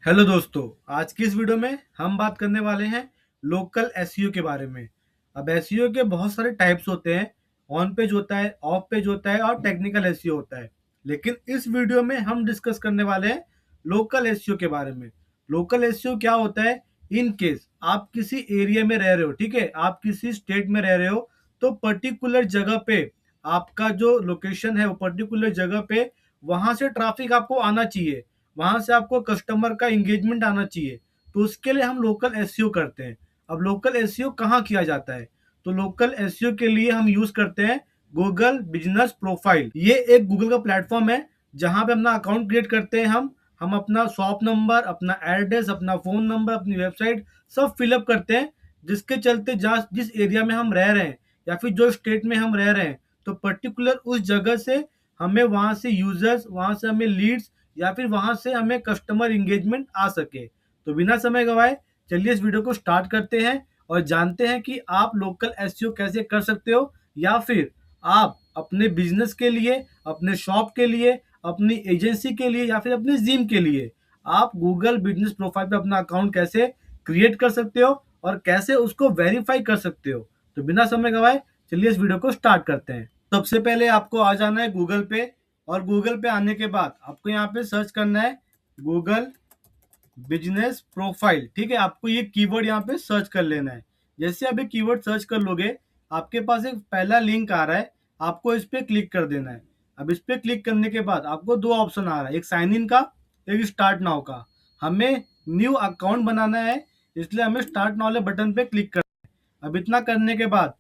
Hello दोस्तों। आज की इस वीडियो में हम बात करने वाले हैं लोकल एसईओ के बारे में। अब एसईओ के बहुत सारे टाइप्स होते हैं। ऑन पेज होता है, ऑफ पेज होता है और टेक्निकल एसईओ होता है। लेकिन इस वीडियो में हम डिस्कस करने वाले हैं लोकल एसईओ के बारे में। लोकल एसईओ क्या होता है? इन केस आप किसी एरिया में रह रहे हो, ठीक है, आप किसी स्टेट में रह रहे हो, तो पर्टिकुलर जगह पे आपका जो लोकेशन है वो पर्टिकुलर जगह पे वहां से ट्रैफिक आपको आना चाहिए, वहां से आपको कस्टमर का एंगेजमेंट आना चाहिए। तो उसके लिए हम लोकल एसईओ करते हैं। अब लोकल एसईओ कहाँ किया जाता है? तो लोकल एसईओ के लिए हम यूज करते हैं गूगल बिजनेस प्रोफाइल। ये एक गूगल का प्लेटफॉर्म है जहां पे अपना अकाउंट क्रिएट करते हैं हम अपना शॉप नंबर, अपना एड्रेस, अपना फोन नंबर, अपनी वेबसाइट सब फिलअप करते हैं। जिसके चलते जहाँ जिस एरिया में हम रह रहे हैं या फिर जो स्टेट में हम रह रहे हैं, तो पर्टिकुलर उस जगह से हमें वहां से यूजर्स, वहां से हमें लीड्स या फिर वहां से हमें कस्टमर इंगेजमेंट आ सके। तो बिना समय गवाए चलिए इस वीडियो को स्टार्ट करते हैं और जानते हैं कि आप लोकल एसईओ कैसे कर सकते हो, या फिर आप अपने बिजनेस के लिए, अपने शॉप के लिए, अपनी एजेंसी के लिए या फिर अपने जिम के लिए आप गूगल बिजनेस प्रोफाइल पे अपना अकाउंट कैसे क्रिएट कर सकते हो और कैसे उसको वेरीफाई कर सकते हो। तो बिना समय गवाए चलिए इस वीडियो को स्टार्ट करते हैं। सबसे पहले आपको आ जाना है गूगल पे, और गूगल पे आने के बाद आपको यहाँ पे सर्च करना है गूगल बिजनेस प्रोफाइल। ठीक है, आपको ये कीवर्ड यहाँ पे सर्च कर लेना है। जैसे अभी कीवर्ड सर्च कर लोगे, आपके पास एक पहला लिंक आ रहा है, आपको इस पे क्लिक कर देना है। अब इस पे क्लिक करने के बाद आपको दो ऑप्शन आ रहा है, एक साइन इन का, एक स्टार्ट नाउ का। हमें न्यू अकाउंट बनाना है, इसलिए हमें स्टार्ट नाउ वाले बटन पे क्लिक करना है। अब इतना करने के बाद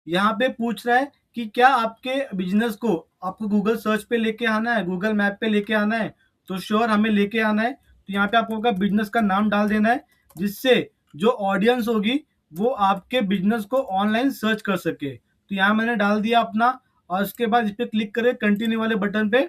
यहाँ पे पूछ रहा है कि क्या आपके बिजनेस को आपको गूगल सर्च पे लेके आना है, गूगल मैप पे लेके आना है। तो श्योर हमें लेके आना है। तो यहाँ पे आपको बिजनेस का नाम डाल देना है, जिससे जो ऑडियंस होगी वो आपके बिजनेस को ऑनलाइन सर्च कर सके। तो यहाँ मैंने डाल दिया अपना, और उसके बाद इस पे क्लिक करके कंटिन्यू वाले बटन पे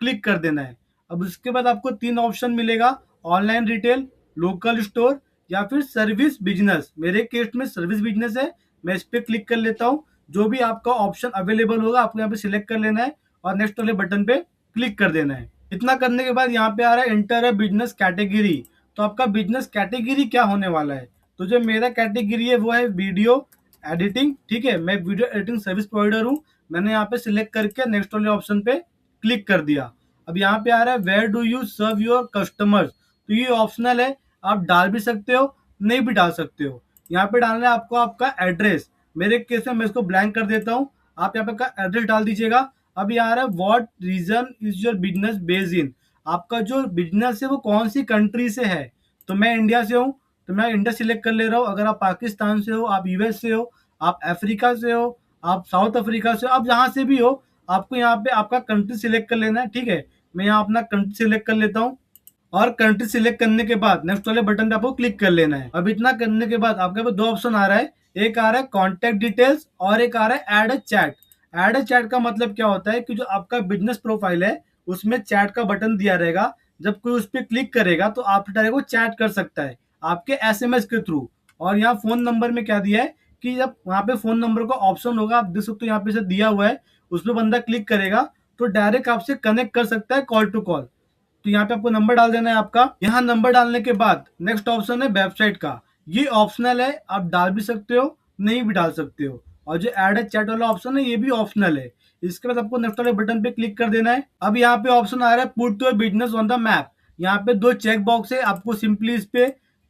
क्लिक कर देना है। अब उसके बाद आपको तीन ऑप्शन मिलेगा, ऑनलाइन रिटेल, लोकल स्टोर या फिर सर्विस बिजनेस। मेरे केस में सर्विस बिजनेस है, मैं इस पे क्लिक कर लेता हूँ। जो भी आपका ऑप्शन अवेलेबल होगा आपको यहाँ पे सिलेक्ट कर लेना है और नेक्स्ट वाले बटन पे क्लिक कर देना है। इतना करने के बाद यहाँ पे आ रहा है इंटर अ बिजनेस कैटेगरी। तो आपका बिजनेस कैटेगरी क्या होने वाला है? तो जो मेरा कैटेगरी है वो है वीडियो एडिटिंग। ठीक है, मैं वीडियो एडिटिंग सर्विस प्रोवाइडर हूँ। मैंने यहाँ पे सिलेक्ट करके नेक्स्ट वाले ऑप्शन पे क्लिक कर दिया। अब यहाँ पे आ रहा है where do you serve your customers. तो ये ऑप्शनल है, आप डाल भी सकते हो, नहीं भी डाल सकते हो। यहाँ पे डालना है आपको आपका एड्रेस। मेरे केस में मैं इसको ब्लैंक कर देता हूँ, आप यहाँ पे का एड्रेस डाल दीजिएगा। अब यहाँ आ रहा है what region is your business based in. आपका जो बिजनेस है वो कौन सी कंट्री से है। तो मैं इंडिया से हूँ, तो मैं इंडिया सिलेक्ट कर ले रहा हूँ। अगर आप पाकिस्तान से हो, आप यूएस से हो, आप अफ्रीका से हो, आप साउथ अफ्रीका से हो, आप जहाँ से भी हो, आपको यहाँ पे आपका कंट्री सिलेक्ट कर लेना है। ठीक है, मैं यहाँ अपना कंट्री सिलेक्ट कर लेता हूँ, और कंट्री सिलेक्ट करने के बाद नेक्स्ट वाले बटन पे आपको क्लिक कर लेना है। अब इतना करने के बाद आपके पास दो ऑप्शन आ रहा है, एक आ रहा है कॉन्टेक्ट डिटेल्स और एक आ रहा है add a chat. Add a chat का मतलब क्या होता है कि जो आपका बिजनेस प्रोफाइल है उसमें चैट का बटन दिया रहेगा। जब कोई उस पर क्लिक करेगा तो आप डायरेक्ट वो चैट कर सकता है आपके एसएमएस के थ्रू। और यहाँ फोन नंबर में क्या दिया है कि जब वहाँ पे फोन नंबर का ऑप्शन होगा, आप देख सकते हो यहाँ पे से दिया हुआ है, उस पर बंदा क्लिक करेगा तो डायरेक्ट आपसे कनेक्ट कर सकता है कॉल टू कॉल। तो यहाँ पे आपको नंबर डाल देना है आपका। यहाँ नंबर डालने के बाद नेक्स्ट ऑप्शन है वेबसाइट का। ये ऑप्शनल है, आप डाल भी सकते हो, नहीं भी डाल सकते हो। और जो एड ए चैट वाला ऑप्शन है ये भी ऑप्शनल है। इसके बाद आपको नेक्स्ट वाले बटन पे क्लिक कर देना है। अब यहाँ पे ऑप्शन आ रहा है put your business on the map. यहाँ पे दो चेक बॉक्स है, आपको सिंपली इस पे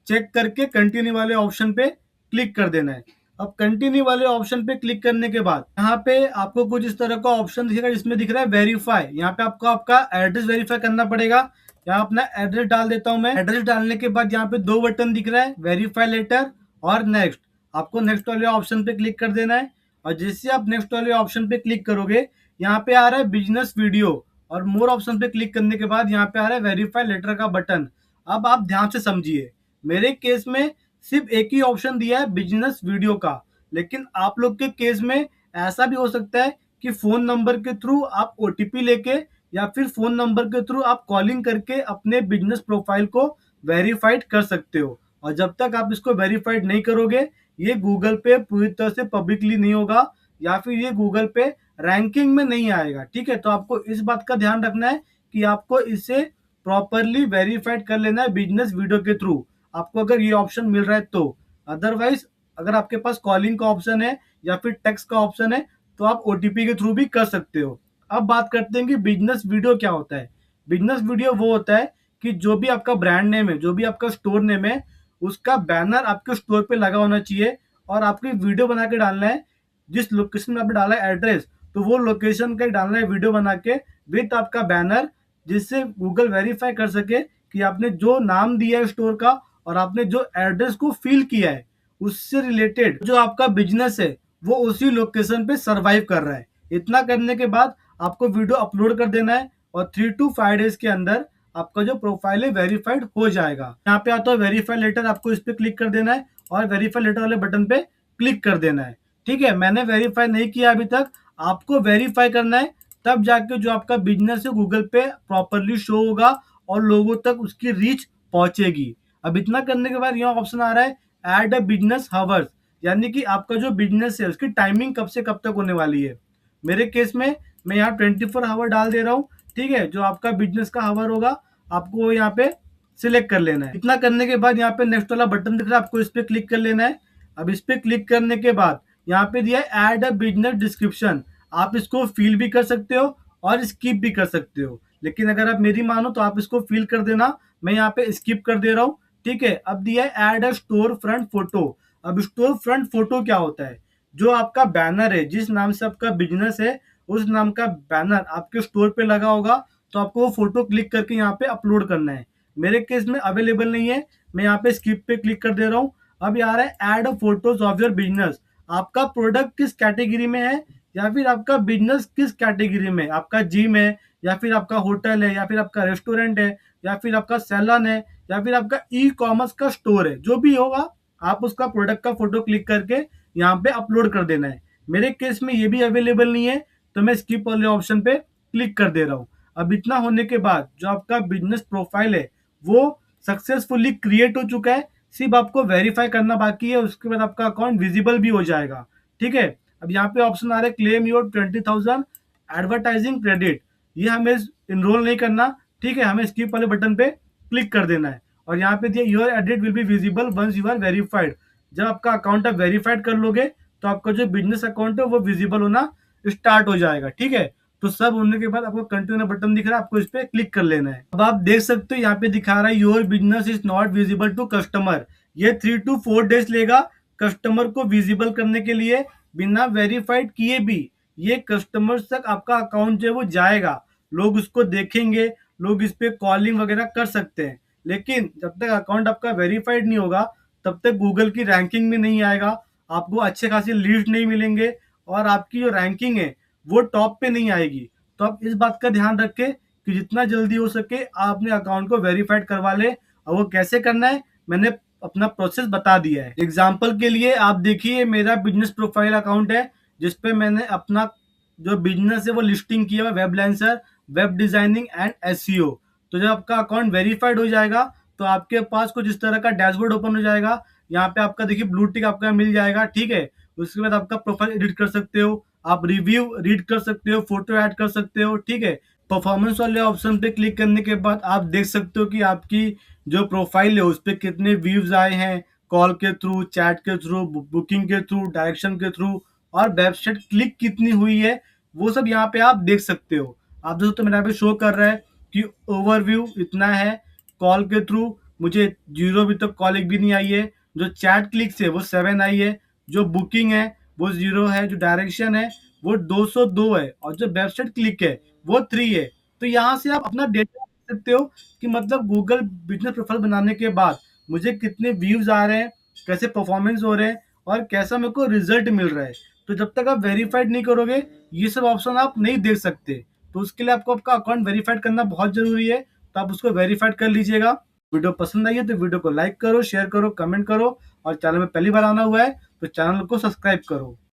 चेक करके कंटिन्यू वाले ऑप्शन पे क्लिक कर देना है। अब कंटिन्यू वाले ऑप्शन पे क्लिक करने के बाद यहाँ पे आपको कुछ इस तरह का ऑप्शन दिखेगा जिसमें दिख रहा है वेरीफाई। यहाँ पे आपको आपका एड्रेस वेरीफाई करना पड़ेगा। यहाँ अपना एड्रेस डाल देता हूँ मैं। एड्रेस डालने के बाद यहाँ पे दो बटन दिख रहा है, वेरीफाई लेटर और नेक्स्ट। आपको नेक्स्ट वाले ऑप्शन पे क्लिक कर देना है। और जैसे आप नेक्स्ट वाले ऑप्शन पे क्लिक करोगे, यहाँ पे आ रहा है बिजनेस वीडियो, और मोर ऑप्शन पे क्लिक करने के बाद यहाँ पे आ रहा है वेरीफाई लेटर का बटन। अब आप ध्यान से समझिए, मेरे केस में सिर्फ एक ही ऑप्शन दिया है बिजनेस वीडियो का, लेकिन आप लोग के केस में ऐसा भी हो सकता है कि फोन नंबर के थ्रू आप ओटीपी लेके या फिर फोन नंबर के थ्रू आप कॉलिंग करके अपने बिजनेस प्रोफाइल को वेरीफाइड कर सकते हो। और जब तक आप इसको वेरीफाइड नहीं करोगे, ये गूगल पे पूरी तरह से पब्लिकली नहीं होगा, या फिर ये गूगल पे रैंकिंग में नहीं आएगा। ठीक है, तो आपको इस बात का ध्यान रखना है कि आपको इसे प्रॉपरली वेरीफाइड कर लेना है बिजनेस वीडियो के थ्रू, आपको अगर ये ऑप्शन मिल रहा है तो। अदरवाइज अगर आपके पास कॉलिंग का ऑप्शन है या फिर टेक्स्ट का ऑप्शन है तो आप ओटीपी के थ्रू भी कर सकते हो। अब बात करते हैं कि बिजनेस वीडियो क्या होता है। बिजनेस वीडियो वो होता है कि जो भी आपका ब्रांड नेम है, जो भी आपका स्टोर नेम है, उसका बैनर आपके स्टोर पे लगा होना चाहिए और आपको वीडियो बना के डालना है। जिस लोकेशन में आपने डाला है एड्रेस, तो वो लोकेशन का डालना है वीडियो बना के विथ आपका बैनर, जिससे गूगल वेरीफाई कर सके कि आपने जो नाम दिया है स्टोर का और आपने जो एड्रेस को फिल किया है उससे रिलेटेड जो आपका बिजनेस है वो उसी लोकेशन पे सरवाइव कर रहा है। इतना करने के बाद आपको वीडियो अपलोड कर देना है और 3 to 5 डेज के अंदर आपका जो प्रोफाइल है वेरीफाइड हो जाएगा। यहाँ पे आता है वेरीफाई लेटर, आपको इस पे क्लिक कर देना है और वेरीफाई लेटर वाले बटन पे क्लिक कर देना है। ठीक है, मैंने वेरीफाई नहीं किया अभी तक, आपको वेरीफाई करना है, तब जाके जो आपका बिजनेस है गूगल पे प्रॉपरली शो होगा और लोगों तक उसकी रीच पहुंचेगी। अब इतना करने के बाद यहाँ ऑप्शन आ रहा है ऐड अ बिजनेस हावर्स, यानी कि आपका जो बिजनेस है उसकी टाइमिंग कब से कब तक होने वाली है। मेरे केस में मैं यहाँ 24 आवर डाल दे रहा हूँ। ठीक है, जो आपका बिजनेस का हावर होगा आपको यहाँ पे सिलेक्ट कर लेना है। इतना करने के बाद यहाँ पे नेक्स्ट वाला बटन दिख रहा है, आपको इस पे क्लिक कर लेना है। अब इस पे क्लिक करने के बाद यहाँ पे दिया है ऐड अ बिजनेस डिस्क्रिप्शन, आप इसको फिल भी कर सकते हो और स्किप भी कर सकते हो, लेकिन अगर आप मेरी मानो तो आप इसको फिल कर देना, मैं यहाँ पे स्किप कर दे रहा हूँ। ठीक है, अब दिया है ऐड अ स्टोर फ्रंट फोटो। अब स्टोर फ्रंट फोटो क्या होता है, जो आपका बैनर है, जिस नाम से आपका बिजनेस है उस नाम का बैनर आपके स्टोर पे लगा होगा, तो आपको वो फोटो क्लिक करके यहाँ पे अपलोड करना है। मेरे केस में अवेलेबल नहीं है, मैं यहाँ पे स्किप पे क्लिक कर दे रहा हूँ। अब यहाँ आ रहा है add photos of your business, आपका प्रोडक्ट किस कैटेगरी में है या फिर आपका बिजनेस किस कैटेगरी में, आपका जिम है या फिर आपका होटल है या फिर आपका रेस्टोरेंट है या फिर आपका सैलून है या फिर आपका ई कॉमर्स का स्टोर है, जो भी होगा आप उसका प्रोडक्ट का फोटो क्लिक करके यहाँ पे अपलोड कर देना है। मेरे केस में ये भी अवेलेबल नहीं है, तो मैं स्किप वाले ऑप्शन पे क्लिक कर दे रहा हूँ। अब इतना होने के बाद जो आपका बिजनेस प्रोफाइल है वो सक्सेसफुली क्रिएट हो चुका है, सिर्फ आपको वेरीफाई करना बाकी है, उसके बाद आपका अकाउंट विजिबल भी हो जाएगा। ठीक है, अब यहाँ पे ऑप्शन आ रहा है क्लेम योर 20,000 एडवर्टाइजिंग क्रेडिट, ये हमें इनरोल नहीं करना। ठीक है, हमें स्किप वाले बटन पे क्लिक कर देना है और यहाँ पे दिया your edit will be visible once you are verified, जब आपका अकाउंट आप वेरीफाइड कर लोगे तो आपका जो बिजनेस अकाउंट है वो विजिबल होना स्टार्ट हो जाएगा। ठीक है, तो सब होने के बाद आपको कंटिन्यू बटन दिख रहा है, आपको इस पे क्लिक कर लेना है। अब आप देख सकते हो यहाँ पे दिखा रहा है your business is not visible to customer, ये 3 to 4 डेज लेगा कस्टमर को विजिबल करने के लिए। बिना वेरीफाइड किए भी ये कस्टमर्स तक आपका अकाउंट जो है वो जाएगा, लोग उसको देखेंगे, लोग इस पे कॉलिंग वगैरह कर सकते हैं, लेकिन जब तक अकाउंट आपका वेरीफाइड नहीं होगा तब तक गूगल की रैंकिंग में नहीं आएगा, आपको अच्छे खासे लीड्स नहीं मिलेंगे और आपकी जो रैंकिंग है वो टॉप पे नहीं आएगी। तो आप इस बात का ध्यान रखें कि जितना जल्दी हो सके आप अपने अकाउंट को वेरीफाइड करवा ले, और वो कैसे करना है मैंने अपना प्रोसेस बता दिया है। एग्जाम्पल के लिए आप देखिए मेरा बिजनेस प्रोफाइल अकाउंट है जिसपे मैंने अपना जो बिजनेस है वो लिस्टिंग किया हुआ वेबलाइंसर, वेब डिजाइनिंग एंड एसईओ। तो जब आपका अकाउंट वेरीफाइड हो जाएगा तो आपके पास कुछ इस तरह का डैशबोर्ड ओपन हो जाएगा, यहाँ पे आपका देखिए ब्लू टिक आपका मिल जाएगा। ठीक है, उसके बाद आपका प्रोफाइल एडिट कर सकते हो, आप रिव्यू रीड कर सकते हो, फोटो ऐड कर सकते हो। ठीक है, परफॉर्मेंस वाले ऑप्शन पे क्लिक करने के बाद आप देख सकते हो कि आपकी जो प्रोफाइल है उस पर कितने व्यूज आए हैं, कॉल के थ्रू, चैट के थ्रू, बुकिंग के थ्रू, डायरेक्शन के थ्रू, और वेबसाइट क्लिक कितनी हुई है वो सब यहाँ पे आप देख सकते हो। आप देख सकते हो मेरे यहाँ पे शो कर रहा है कि ओवरव्यू इतना है, कॉल के थ्रू मुझे 0 अभी तक कॉल एक भी नहीं आई है, जो चैट क्लिक्स है वो 7 आई है, जो बुकिंग है वो 0 है, जो डायरेक्शन है वो 202 है और जो वेबसाइट क्लिक है वो 3 है। तो यहाँ से आप अपना डेटा देख सकते हो कि मतलब गूगल बिजनेस प्रोफाइल बनाने के बाद मुझे कितने व्यूज आ रहे हैं, कैसे परफॉर्मेंस हो रहे हैं और कैसा मेरे को रिजल्ट मिल रहा है। तो जब तक आप वेरीफाइड नहीं करोगे ये सब ऑप्शन आप नहीं देख सकते, तो उसके लिए आपको आपका अकाउंट वेरीफाइड करना बहुत जरूरी है, तो आप उसको वेरीफाइड कर लीजिएगा। वीडियो पसंद आई है तो वीडियो को लाइक करो, शेयर करो, कमेंट करो, और चैनल में पहली बार आना हुआ है तो चैनल को सब्सक्राइब करो।